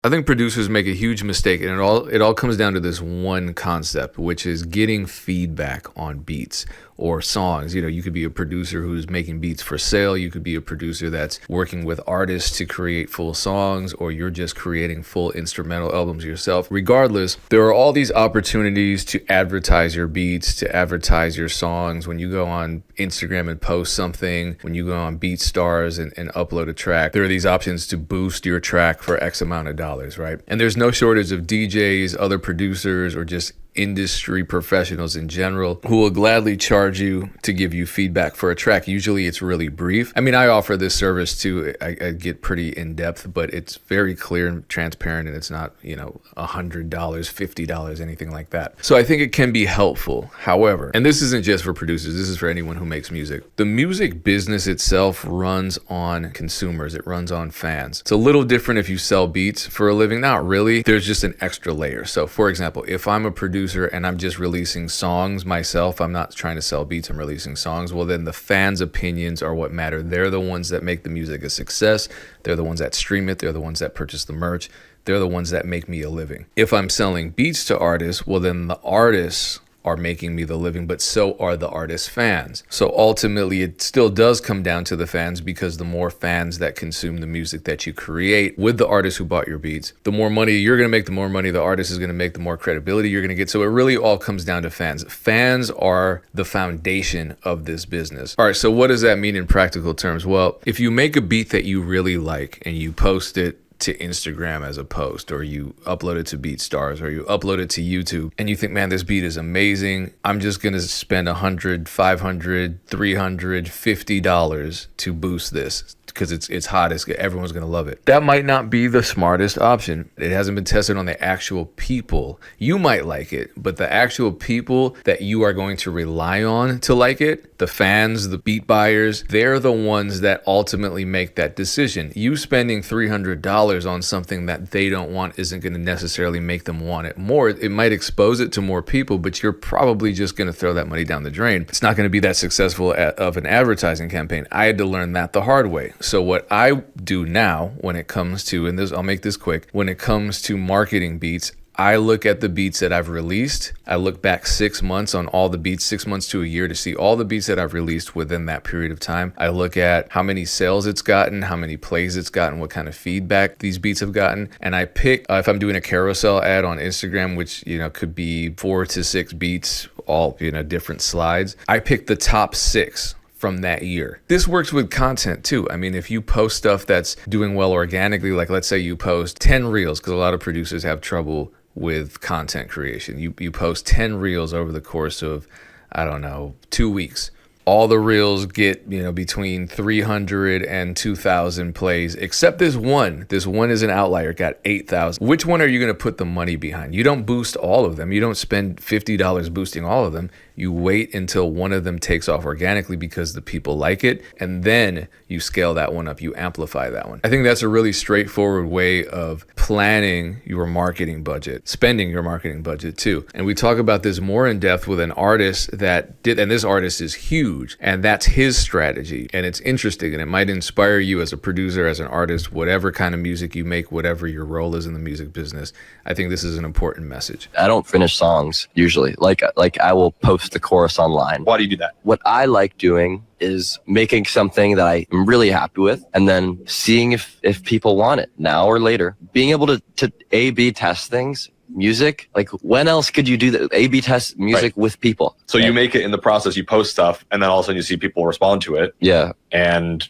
I think producers make a huge mistake, and it all comes down to this one concept, which is getting feedback on beats or songs. You know, you could be a producer who's making beats for sale. You could be a producer that's working with artists to create full songs, or you're just creating full instrumental albums yourself. Regardless, there are all these opportunities to advertise your beats, to advertise your songs. When you go on Instagram and post something, when you go on BeatStars and upload a track, there are these options to boost your track for X amount of dollars, right? And there's no shortage of DJs, other producers, or just industry professionals in general who will gladly charge you to give you feedback for a track. Usually it's really brief. I mean, I offer this service too. I get pretty in depth, but it's very clear and transparent, and it's not, $100, $50, anything like that. So I think it can be helpful. However, and this isn't just for producers, this is for anyone who makes music. The music business itself runs on consumers. It runs on fans. It's a little different if you sell beats for a living. Not really. There's just an extra layer. So for example, if I'm a producer and I'm just releasing songs myself, I'm not trying to sell beats, I'm releasing songs, well then the fans' opinions are what matter. They're the ones that make the music a success. They're the ones that stream it. They're the ones that purchase the merch. They're the ones that make me a living. If I'm selling beats to artists, well then the artists are making me the living, but so are the artist fans. So ultimately, it still does come down to the fans, because the more fans that consume the music that you create with the artists who bought your beats, the more money you're gonna make, the more money the artist is gonna make, the more credibility you're gonna get. So it really all comes down to fans. Fans are the foundation of this business. All right, so what does that mean in practical terms? Well, if you make a beat that you really like and you post it to Instagram as a post, or you upload it to BeatStars, or you upload it to YouTube, and you think, man, this beat is amazing, I'm just gonna spend $100, $500, $300, $50 to boost this because it's hot, everyone's gonna love it. That might not be the smartest option. It hasn't been tested on the actual people. You might like it, but the actual people that you are going to rely on to like it, the fans, the beat buyers, they're the ones that ultimately make that decision. You spending $300 on something that they don't want isn't going to necessarily make them want it more. It might expose it to more people, but you're probably just going to throw that money down the drain. It's not going to be that successful of an advertising campaign. I had to learn that the hard way. So what I do now when it comes to, and this, I'll make this quick, when it comes to marketing beats, I look at the beats that I've released. I look back 6 months on all the beats, 6 months to a year, to see all the beats that I've released within that period of time. I look at how many sales it's gotten, how many plays it's gotten, what kind of feedback these beats have gotten. And I pick, if I'm doing a carousel ad on Instagram, which, could be 4 to 6 beats, all, different slides. I pick the top 6 from that year. This works with content too. I mean, if you post stuff that's doing well organically, like let's say you post 10 reels, because a lot of producers have trouble with content creation. You post 10 reels over the course of, 2 weeks. All the reels get, between 300 and 2,000 plays, except this one. This one is an outlier, got 8,000. Which one are you going to put the money behind? You don't boost all of them. You don't spend $50 boosting all of them. You wait until one of them takes off organically because the people like it, and then you scale that one up, you amplify that one. I think that's a really straightforward way of planning your marketing budget, spending your marketing budget too. And we talk about this more in depth with an artist that did, and this artist is huge, and that's his strategy. And it's interesting, and it might inspire you as a producer, as an artist, whatever kind of music you make, whatever your role is in the music business. I think this is an important message. I don't finish songs usually. Like I will post the chorus online. Why do you do that? What I like doing is making something that I am really happy with, and then seeing if people want it now or later. Being able to A/B test things, music, like when else could you do that? A/B test music Right. with people. So you make it in the process, you post stuff, and then all of a sudden you see people respond to it. Yeah. And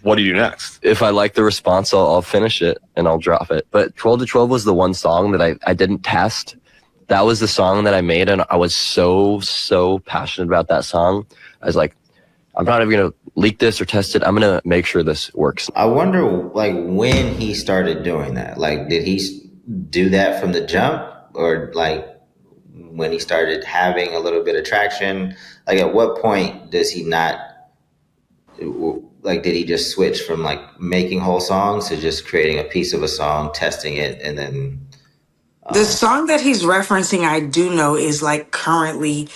what do you do next? If I like the response, I'll finish it and I'll drop it. But 12 to 12 was the one song that I didn't test. That was the song that I made, and I was so passionate about that song. I was like, I'm not even gonna leak this or test it. I'm gonna make sure this works. I wonder, when he started doing that. Did he do that from the jump, or when he started having a little bit of traction? At what point does he not? Did he just switch from making whole songs to just creating a piece of a song, testing it, and then? The song that he's referencing, I do know, is currently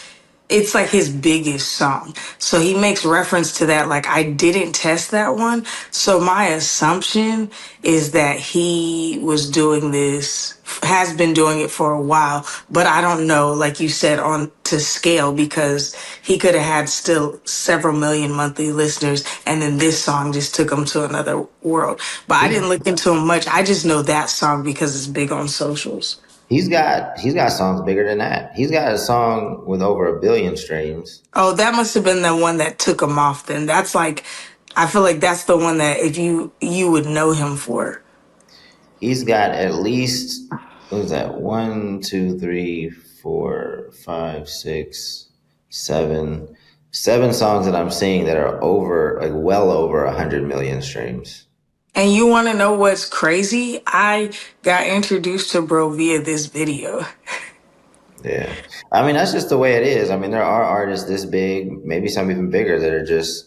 it's like his biggest song. So he makes reference to that. Like, I didn't test that one. So my assumption is that he was doing this, has been doing it for a while, but I don't know, like you said, on to scale, because he could have had still several million monthly listeners, and then this song just took him to another world. But I didn't look into him much. I just know that song because it's big on socials. He's got songs bigger than that. He's got a song with over 1 billion streams. Oh, that must have been the one that took him off then. That's like, I feel like that's the one that if you would know him for. He's got at least, what was that? 1, 2, 3, 4, 5, 6, 7. 7 songs that I'm seeing that are over, like well over 100 million streams. And you want to know what's crazy? I got introduced to bro via this video. Yeah. I mean, that's just the way it is. I mean, there are artists this big, maybe some even bigger, that are just,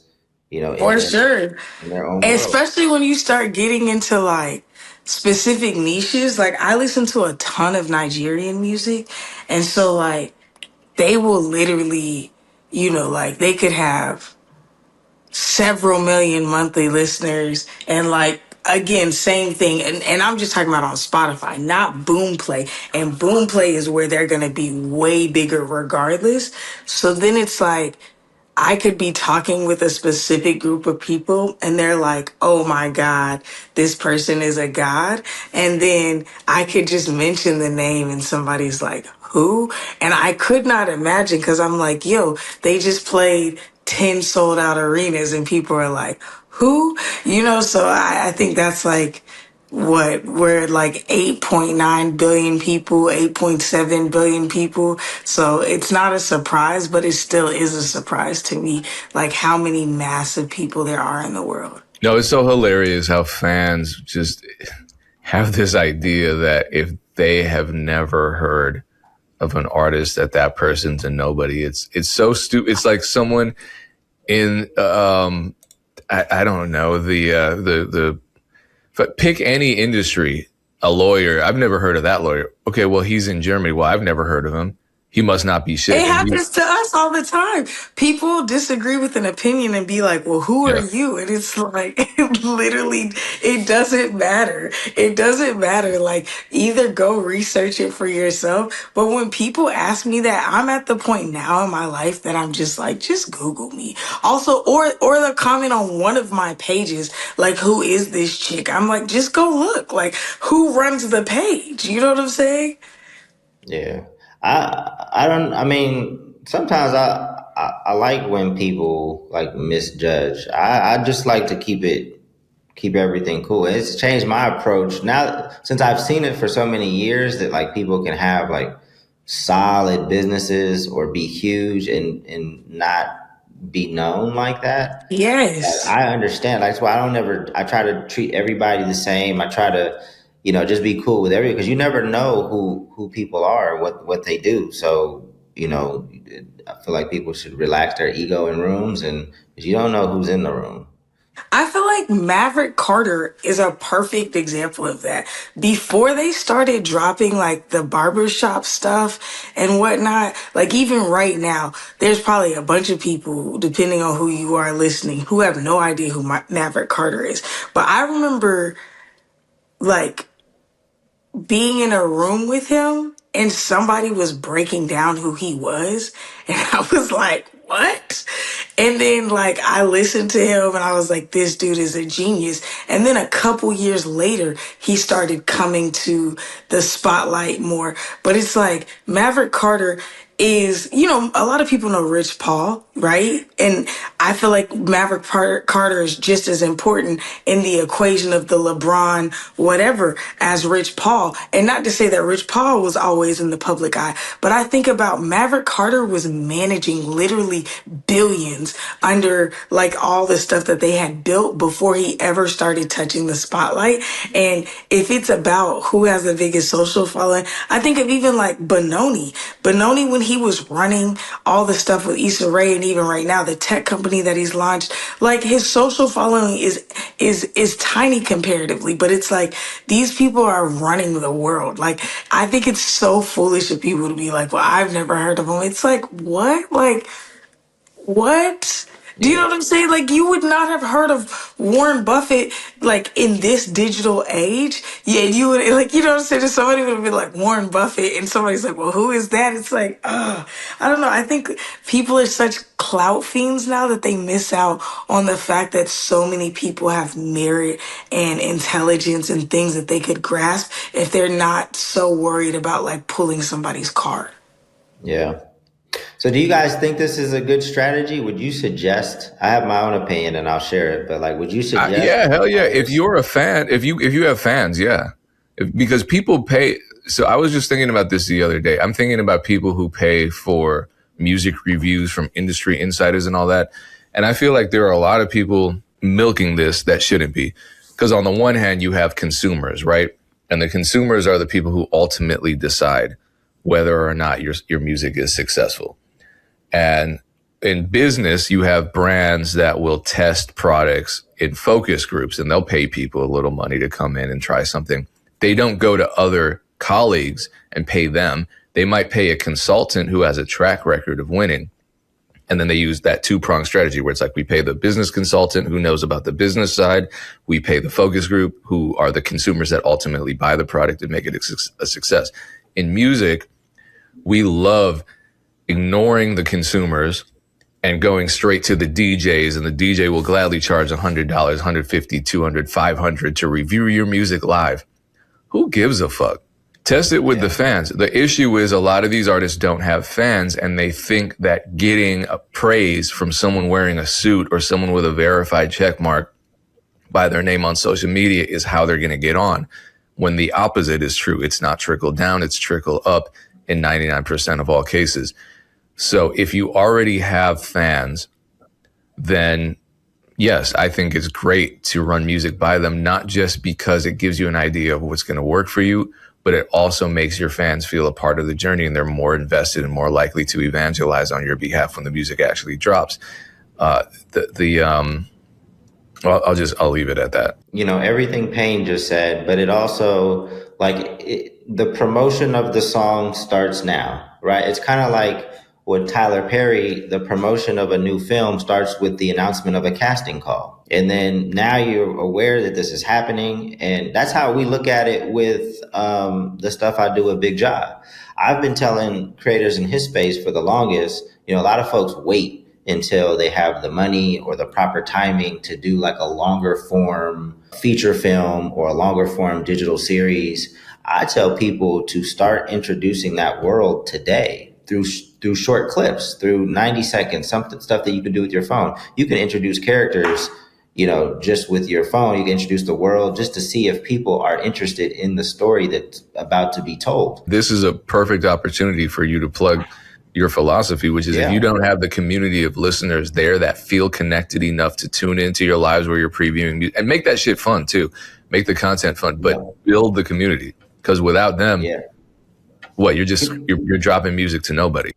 For sure. in their own world. Especially when you start getting into like specific niches. Like, I listen to a ton of Nigerian music. And so like they will literally, like they could have several million monthly listeners, and like again, same thing, and I'm just talking about on Spotify, not Boomplay. And Boomplay is where they're gonna be way bigger regardless. So then it's like I could be talking with a specific group of people and they're like, oh my God, this person is a god. And then I could just mention the name and somebody's like, who? And I could not imagine, because I'm like, yo, they just played 10 sold out arenas and people are like, who? So I think that's like, what, we're like 8.9 billion people, 8.7 billion people. So it's not a surprise, but it still is a surprise to me, like how many massive people there are in the world. No, it's so hilarious how fans just have this idea that if they have never heard of an artist, that person's a nobody. It's so stupid. It's like someone in I don't know, the but pick any industry, a lawyer. I've never heard of that lawyer. Okay, well, he's in Germany. Well, I've never heard of him. He must not be shit. It happens to us all the time. People disagree with an opinion and be like, well, who are you? And it's like, literally, it doesn't matter. It doesn't matter. Like, either go research it for yourself. But when people ask me that, I'm at the point now in my life that I'm just like, just Google me. Also, or they'll comment on one of my pages, like, who is this chick? I'm like, just go look. Like, who runs the page? You know what I'm saying? Yeah. I mean, sometimes I like when people like misjudge. I just like to keep everything cool. It's changed my approach now, since I've seen it for so many years, that like people can have like solid businesses or be huge and not be known like that. Yes. I understand. That's why I try to treat everybody the same. I try to, just be cool with everybody, because you never know who people are, what they do. So, I feel like people should relax their ego in rooms, and 'cause you don't know who's in the room. I feel like Maverick Carter is a perfect example of that. Before they started dropping like the barbershop stuff and whatnot, like even right now, there's probably a bunch of people, depending on who you are listening, who have no idea who Maverick Carter is. But I remember like being in a room with him and somebody was breaking down who he was. And I was like, what? And then like I listened to him and I was like, this dude is a genius. And then a couple years later, he started coming to the spotlight more. But it's like Maverick Carter is, a lot of people know Rich Paul, right? And I feel like Maverick Carter is just as important in the equation of the LeBron whatever as Rich Paul. And not to say that Rich Paul was always in the public eye, but I think about Maverick Carter was managing literally billions under like all the stuff that they had built before he ever started touching the spotlight. And if it's about who has the biggest social following, I think of even like Benoni, when he was running all the stuff with Issa Rae, and even right now, the tech company company that he's launched, like his social following is tiny comparatively, but it's like these people are running the world. Like I think it's so foolish of people to be like, well, I've never heard of him. It's like, what? Like what? Do you know what I'm saying? Like, you would not have heard of Warren Buffett, like, in this digital age. Yeah, you would, like, you know what I'm saying? If somebody would have been like, Warren Buffett, and somebody's like, well, who is that? It's like, I don't know. I think people are such clout fiends now that they miss out on the fact that so many people have merit and intelligence and things that they could grasp if they're not so worried about, like, pulling somebody's card. Yeah. So do you guys think this is a good strategy? Would you suggest, I have my own opinion and I'll share it, but like, would you suggest? Yeah, hell yeah. If you're a fan, if you have fans, yeah. Because people pay. So I was just thinking about this the other day. I'm thinking about people who pay for music reviews from industry insiders and all that. And I feel like there are a lot of people milking this that shouldn't be. Because on the one hand, you have consumers, right? And the consumers are the people who ultimately decide whether or not your music is successful. And in business, you have brands that will test products in focus groups, and they'll pay people a little money to come in and try something. They don't go to other colleagues and pay them. They might pay a consultant who has a track record of winning. And then they use that two-pronged strategy where it's like we pay the business consultant who knows about the business side. We pay the focus group who are the consumers that ultimately buy the product and make it a success. In music, we love ignoring the consumers and going straight to the DJs, and the DJ will gladly charge $100, $150, $200, $500 to review your music live. Who gives a fuck? Test it with the fans. The issue is a lot of these artists don't have fans, and they think that getting a praise from someone wearing a suit or someone with a verified check mark by their name on social media is how they're going to get on, when the opposite is true. It's not trickle down, it's trickle up in 99% of all cases. So if you already have fans, then yes, I think it's great to run music by them, not just because it gives you an idea of what's going to work for you, but it also makes your fans feel a part of the journey, and they're more invested and more likely to evangelize on your behalf when the music actually drops. I'll leave it at that. You know, everything Payne just said, but it also, the promotion of the song starts now, right? It's kind of like with Tyler Perry, the promotion of a new film starts with the announcement of a casting call. And then now you're aware that this is happening. And that's how we look at it with the stuff I do with Big Job. I've been telling creators in his space for the longest, you know, a lot of folks wait until they have the money or the proper timing to do like a longer form feature film or a longer form digital series. I tell people to start introducing that world today through short clips, through 90 seconds, stuff that you can do with your phone. You can introduce characters, you know, just with your phone. You can introduce the world just to see if people are interested in the story that's about to be told. This is a perfect opportunity for you to plug your philosophy, which is if you don't have the community of listeners there that feel connected enough to tune into your lives where you're previewing music, and make that shit fun too. Make the content fun, but build the community, because without them, what, you're dropping music to nobody.